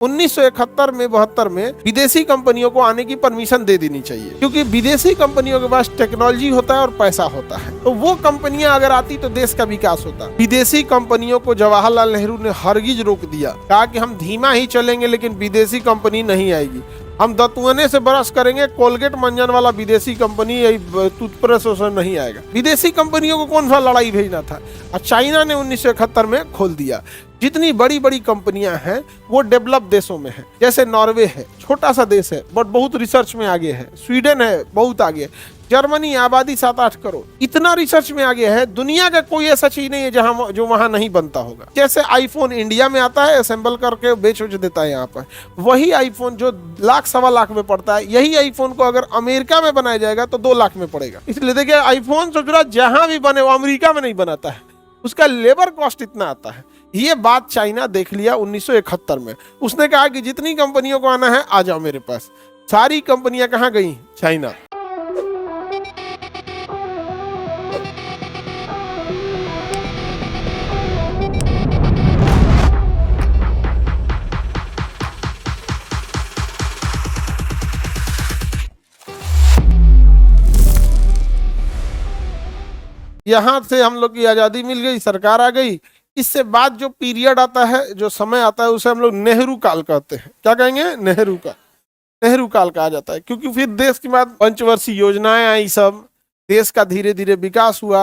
1971 में 72 में विदेशी कंपनियों को आने की परमिशन दे देनी चाहिए, क्योंकि विदेशी कंपनियों के पास टेक्नोलॉजी होता है और पैसा होता है। तो वो कंपनियां अगर आती तो देश का विकास होता। विदेशी कंपनियों को जवाहरलाल नेहरू ने हरगिज रोक दिया, कहा कि हम धीमा ही चलेंगे लेकिन विदेशी कंपनी नहीं आएगी, हम दतुआने से ब्रश करेंगे, कोलगेट मंजन वाला विदेशी कंपनी टूथब्रश नहीं आएगा। विदेशी कंपनियों को कौन सा लड़ाई भेजना था। और चाइना ने 1971 में खोल दिया। जितनी बड़ी बड़ी कंपनियां हैं वो डेवलप देशों में है, जैसे नॉर्वे है, छोटा सा देश है बट बहुत रिसर्च में आगे है। स्वीडन है, बहुत आगे। जर्मनी, आबादी 7-8 करोड़, इतना रिसर्च में आगे है। दुनिया का कोई ऐसा चीज नहीं है जहां जो वहां नहीं बनता होगा। जैसे आईफोन इंडिया में आता है, असेंबल करके बेच देता है यहाँ पर। वही आईफोन जो लाख 1.25 में पड़ता है, यही आईफोन को अगर अमेरिका में बनाया जाएगा तो 2 लाख में पड़ेगा। इसलिए देखिए, आईफोन सोच रहा जहां भी बने वो अमेरिका में नहीं बनाता है, उसका लेबर कॉस्ट इतना आता है। ये बात चाइना देख लिया 1971 में। उसने कहा कि जितनी कंपनियों को आना है आ जाओ मेरे पास। सारी कंपनियां कहां गई? चाइना। यहां से हम लोग की आजादी मिल गई, सरकार आ गई। इससे बाद जो पीरियड आता है, जो समय आता है, उसे हम लोग नेहरू काल कहते हैं। क्या कहेंगे? नेहरू काल। नेहरू काल कहा जाता है, क्योंकि फिर देश के बाद पंचवर्षीय योजनाएं आई, सब देश का धीरे धीरे विकास हुआ।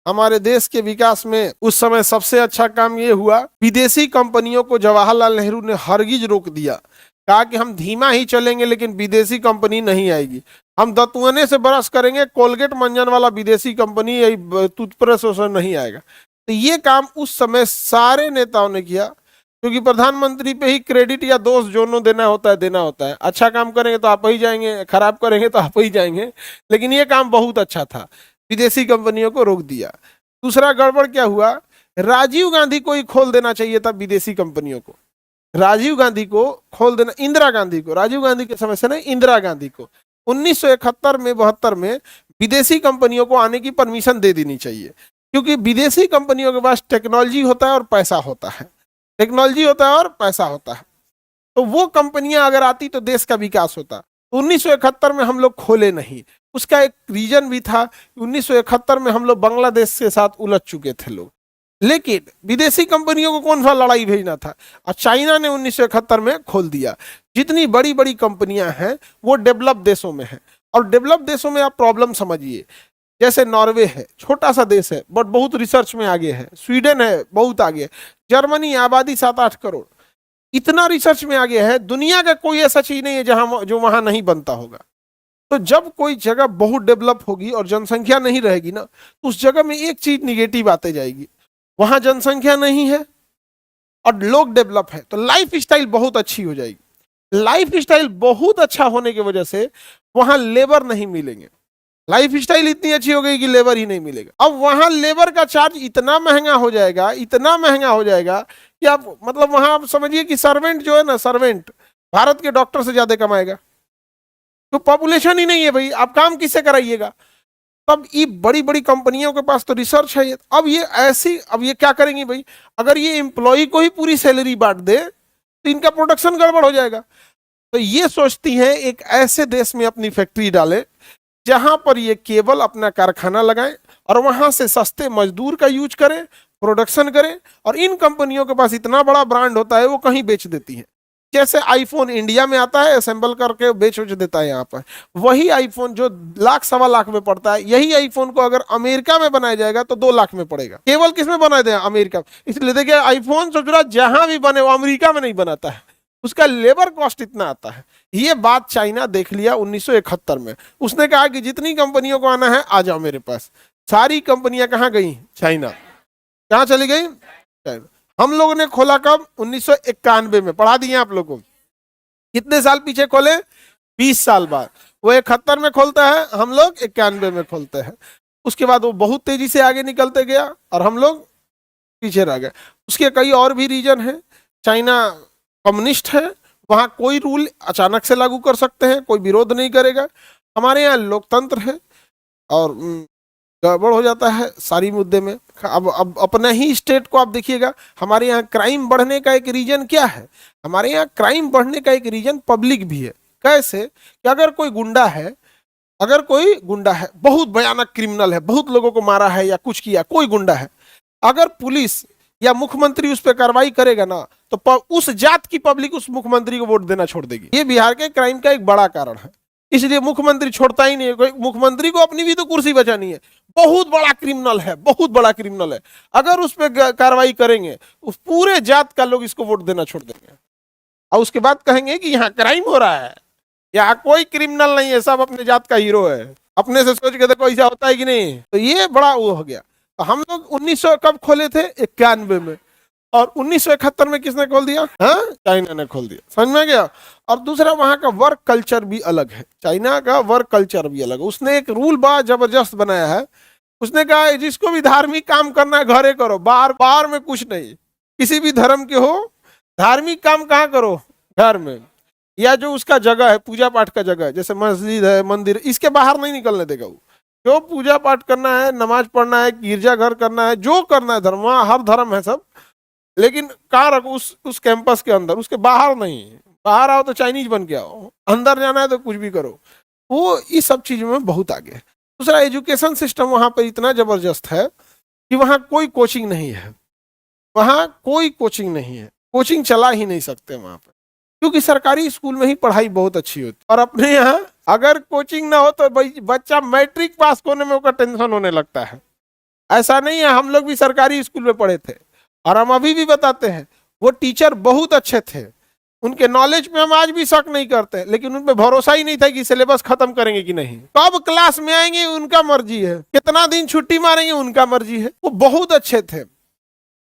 हमारे देश के विकास में उस समय सबसे अच्छा काम ये हुआ, विदेशी कंपनियों को जवाहरलाल नेहरू ने हरगिज रोक दिया, कहा कि हम धीमा ही चलेंगे लेकिन विदेशी कंपनी नहीं आएगी, हम दतुआने से ब्रश करेंगे, कोलगेट मंजन वाला विदेशी कंपनी टूथब्रश नहीं आएगा। तो ये काम उस समय सारे नेताओं ने किया, क्योंकि प्रधानमंत्री पे ही क्रेडिट या दोष दोनों देना होता है। अच्छा काम करेंगे तो आप ही जाएंगे, खराब करेंगे तो आप ही जाएंगे। लेकिन ये काम बहुत अच्छा था, विदेशी कंपनियों को रोक दिया। दूसरा गड़बड़ क्या हुआ, राजीव गांधी को ही खोल देना चाहिए था विदेशी कंपनियों को। राजीव गांधी को खोल देना, इंदिरा गांधी को, राजीव गांधी के समय से नहीं, इंदिरा गांधी को 1971 में 72 में विदेशी कंपनियों को आने की परमिशन दे देनी चाहिए, क्योंकि विदेशी कंपनियों के पास टेक्नोलॉजी होता है और पैसा होता है। टेक्नोलॉजी होता है और पैसा होता है, तो वो कंपनियां अगर आती तो देश का विकास होता। 1971 में हम लोग खोले नहीं। उसका एक रीजन भी था, 1971 में हम लोग बांग्लादेश के साथ उलझ चुके थे लोग। लेकिन विदेशी कंपनियों को कौन सा लड़ाई भेजना था। और चाइना ने 1971 में खोल दिया। जितनी बड़ी बड़ी कंपनियां हैं वो डेवलप देशों में है। और डेवलप देशों में आप प्रॉब्लम समझिए, जैसे नॉर्वे है, छोटा सा देश है बट बहुत रिसर्च में आगे है। स्वीडन है, बहुत आगे। जर्मनी, आबादी 7-8 करोड़, इतना रिसर्च में आगे है। दुनिया का कोई ऐसा चीज नहीं है जहां जो वहां नहीं बनता होगा। तो जब कोई जगह बहुत डेवलप होगी और जनसंख्या नहीं रहेगी ना, तो उस जगह में एक चीज निगेटिव आते जाएगी, वहां जनसंख्या नहीं है और लोग डेवलप है, तो लाइफ स्टाइल बहुत अच्छी हो जाएगी। लाइफ स्टाइल बहुत अच्छा होने की वजह से वहां लेबर नहीं मिलेंगे। लाइफ स्टाइल इतनी अच्छी हो गई कि लेबर ही नहीं मिलेगा। अब वहां लेबर का चार्ज इतना महंगा हो जाएगा, इतना महंगा हो जाएगा कि आप मतलब वहां आप समझिए कि सर्वेंट जो है ना, सर्वेंट भारत के डॉक्टर से ज्यादा कमाएगा। तो पॉपुलेशन ही नहीं है भाई, आप काम किससे कराइएगा। तब ये बड़ी बड़ी कंपनियों के पास तो रिसर्च है। अब ये क्या करेंगी भाई, अगर ये एम्प्लॉय को ही पूरी सैलरी बांट दे तो इनका प्रोडक्शन गड़बड़ हो जाएगा। तो ये सोचती है एक ऐसे देश में अपनी फैक्ट्री डाले जहां पर ये केवल अपना कारखाना लगाएं और वहां से सस्ते मजदूर का यूज करें, प्रोडक्शन करें। और इन कंपनियों के पास इतना बड़ा ब्रांड होता है, वो कहीं बेच देती है। जैसे आईफोन इंडिया में आता है, असेंबल करके बेच देता है यहाँ पर। वही आईफोन जो लाख 1.25 में पड़ता है, यही आईफोन को अगर अमेरिका में बनाया जाएगा तो 2 लाख में पड़ेगा। केवल किस में बनाए थे? अमेरिका। इसलिए देखिए, आईफोन सोच रहा जहां भी बने वो अमेरिका में नहीं बनाता है, उसका लेबर कॉस्ट इतना आता है। ये बात चाइना देख लिया 1971 में। उसने कहा कि जितनी कंपनियों को आना है आ जाओ मेरे पास। सारी कंपनियां कहां गई? चाइना। कहां चली गई? चाइना। हम लोगों ने खोला कब? 1991 में। पढ़ा दिए आप लोगों को। कितने साल पीछे खोले? 20 साल बाद। वो 71 में खोलता है, हम लोग 91 में खोलते हैं। उसके बाद वो बहुत तेजी से आगे निकलते गया और हम लोग पीछे रह गए। उसके कई और भी रीजन है। चाइना कम्युनिस्ट है, वहां कोई रूल अचानक से लागू कर सकते हैं, कोई विरोध नहीं करेगा। हमारे यहाँ लोकतंत्र है और गड़बड़ हो जाता है सारी मुद्दे में। अब अपने ही स्टेट को आप देखिएगा, हमारे यहाँ क्राइम बढ़ने का एक रीजन क्या है? हमारे यहाँ क्राइम बढ़ने का एक रीजन पब्लिक भी है। कैसे? कि अगर कोई गुंडा है, अगर कोई गुंडा है, बहुत भयानक क्रिमिनल है, बहुत लोगों को मारा है या कुछ किया, कोई गुंडा है, अगर पुलिस या मुख्यमंत्री उस पर कार्रवाई करेगा ना, तो उस जात की पब्लिक उस मुख्यमंत्री को वोट देना छोड़ देगी। ये बिहार के क्राइम का एक बड़ा कारण है। इसलिए मुख्यमंत्री छोड़ता ही नहीं है कोई। मुख्यमंत्री को अपनी भी तो कुर्सी बचानी है। बहुत बड़ा क्रिमिनल है, बहुत बड़ा क्रिमिनल है, अगर उस पर कार्रवाई करेंगे, उस पूरे जात का लोग इसको वोट देना छोड़ देंगे। और उसके बाद कहेंगे कि यहाँ क्राइम हो रहा है, यहाँ कोई क्रिमिनल नहीं है, सब अपने जात का हीरो है। अपने से सोच के देखो ऐसा होता है कि नहीं? तो ये बड़ा वो हो गया। तो हम लोग 1900 कब खोले थे? 91 में। और 1971 में किसने खोल दिया? हाँ, चाइना ने खोल दिया। समझ में गया? और दूसरा, वहां का वर्क कल्चर भी अलग है। चाइना का वर्क कल्चर भी अलग है। उसने एक रूल बड़ा जबरदस्त बनाया है। उसने कहा जिसको भी धार्मिक काम करना है घरे करो, बाहर बाहर में कुछ नहीं। किसी भी धर्म के हो, धार्मिक काम कहाँ करो? घर में, या जो उसका जगह है, पूजा पाठ का जगह है, जैसे मस्जिद है, मंदिर, इसके बाहर नहीं निकलने देगा वो। जो पूजा पाठ करना है, नमाज पढ़ना है, गिरजा घर करना है, जो करना है धर्म, वहाँ हर धर्म है सब, लेकिन कहाँ रखो? उस कैंपस के अंदर, उसके बाहर नहीं। बाहर आओ तो चाइनीज बन के आओ, अंदर जाना है तो कुछ भी करो। वो इस सब चीजों में बहुत आगे है। दूसरा, एजुकेशन सिस्टम वहाँ पर इतना जबरदस्त है कि वहाँ कोई कोचिंग नहीं है। वहाँ कोई कोचिंग नहीं है, कोचिंग चला ही नहीं सकते वहाँ पर, क्योंकि सरकारी स्कूल में ही पढ़ाई बहुत अच्छी होती है। और अपने यहाँ अगर कोचिंग ना हो तो बच्चा मैट्रिक पास होने में उसका टेंशन होने लगता है। ऐसा नहीं है, हम लोग भी सरकारी स्कूल में पढ़े थे और हम अभी भी बताते हैं, वो टीचर बहुत अच्छे थे, उनके नॉलेज में हम आज भी शक नहीं करते, लेकिन उन पे भरोसा ही नहीं था कि सिलेबस खत्म करेंगे कि नहीं, कब क्लास में आएंगे उनका मर्जी है, कितना दिन छुट्टी मारेंगे उनका मर्जी है। वो बहुत अच्छे थे,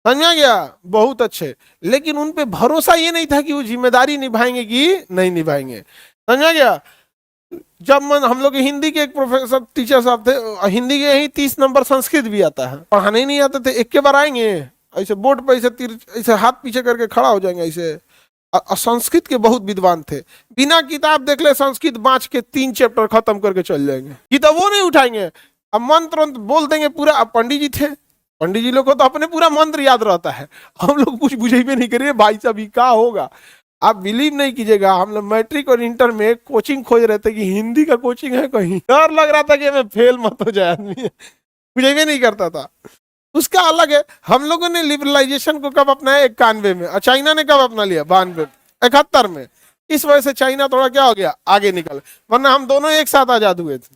समझा गया? बहुत अच्छे, लेकिन उन पे भरोसा ये नहीं था कि वो जिम्मेदारी निभाएंगे कि नहीं निभाएंगे। समझा गया? जब हम लोग हिंदी के एक प्रोफेसर टीचर साहब थे, हिंदी के ही 30 नंबर संस्कृत भी आता है, पढ़ाने ही नहीं आते थे। एक के बार आएंगे ऐसे बोर्ड पे ऐसे हाथ पीछे करके खड़ा हो जाएंगे ऐसे। संस्कृत के बहुत विद्वान थे, बिना किताब देख ले संस्कृत बाँच के 3 चैप्टर खत्म करके चल जाएंगे। किताब वो नहीं उठाएंगे, अब मंत्र बोल देंगे पूरा। अब पंडित जी थे, पंडित जी लोग को तो अपने पूरा मंत्र याद रहता है, हम लोग कुछ बुझे भी नहीं करिए भाई साहब ये क्या होगा। आप बिलीव नहीं कीजिएगा, हम लोग मैट्रिक और इंटर में कोचिंग खोज रहे थे कि हिंदी का कोचिंग है कहीं, डर लग रहा था कि मैं फेल मत हो जाए आदमी, मुझे भी नहीं करता था। उसका अलग है। हम लोगों ने लिबरलाइजेशन को कब अपनाया? 91 में। और चाइना ने कब अपना लिया? 92, 71 में। इस वजह से चाइना थोड़ा क्या हो गया, आगे निकल, वरना हम दोनों एक साथ आजाद हुए थे।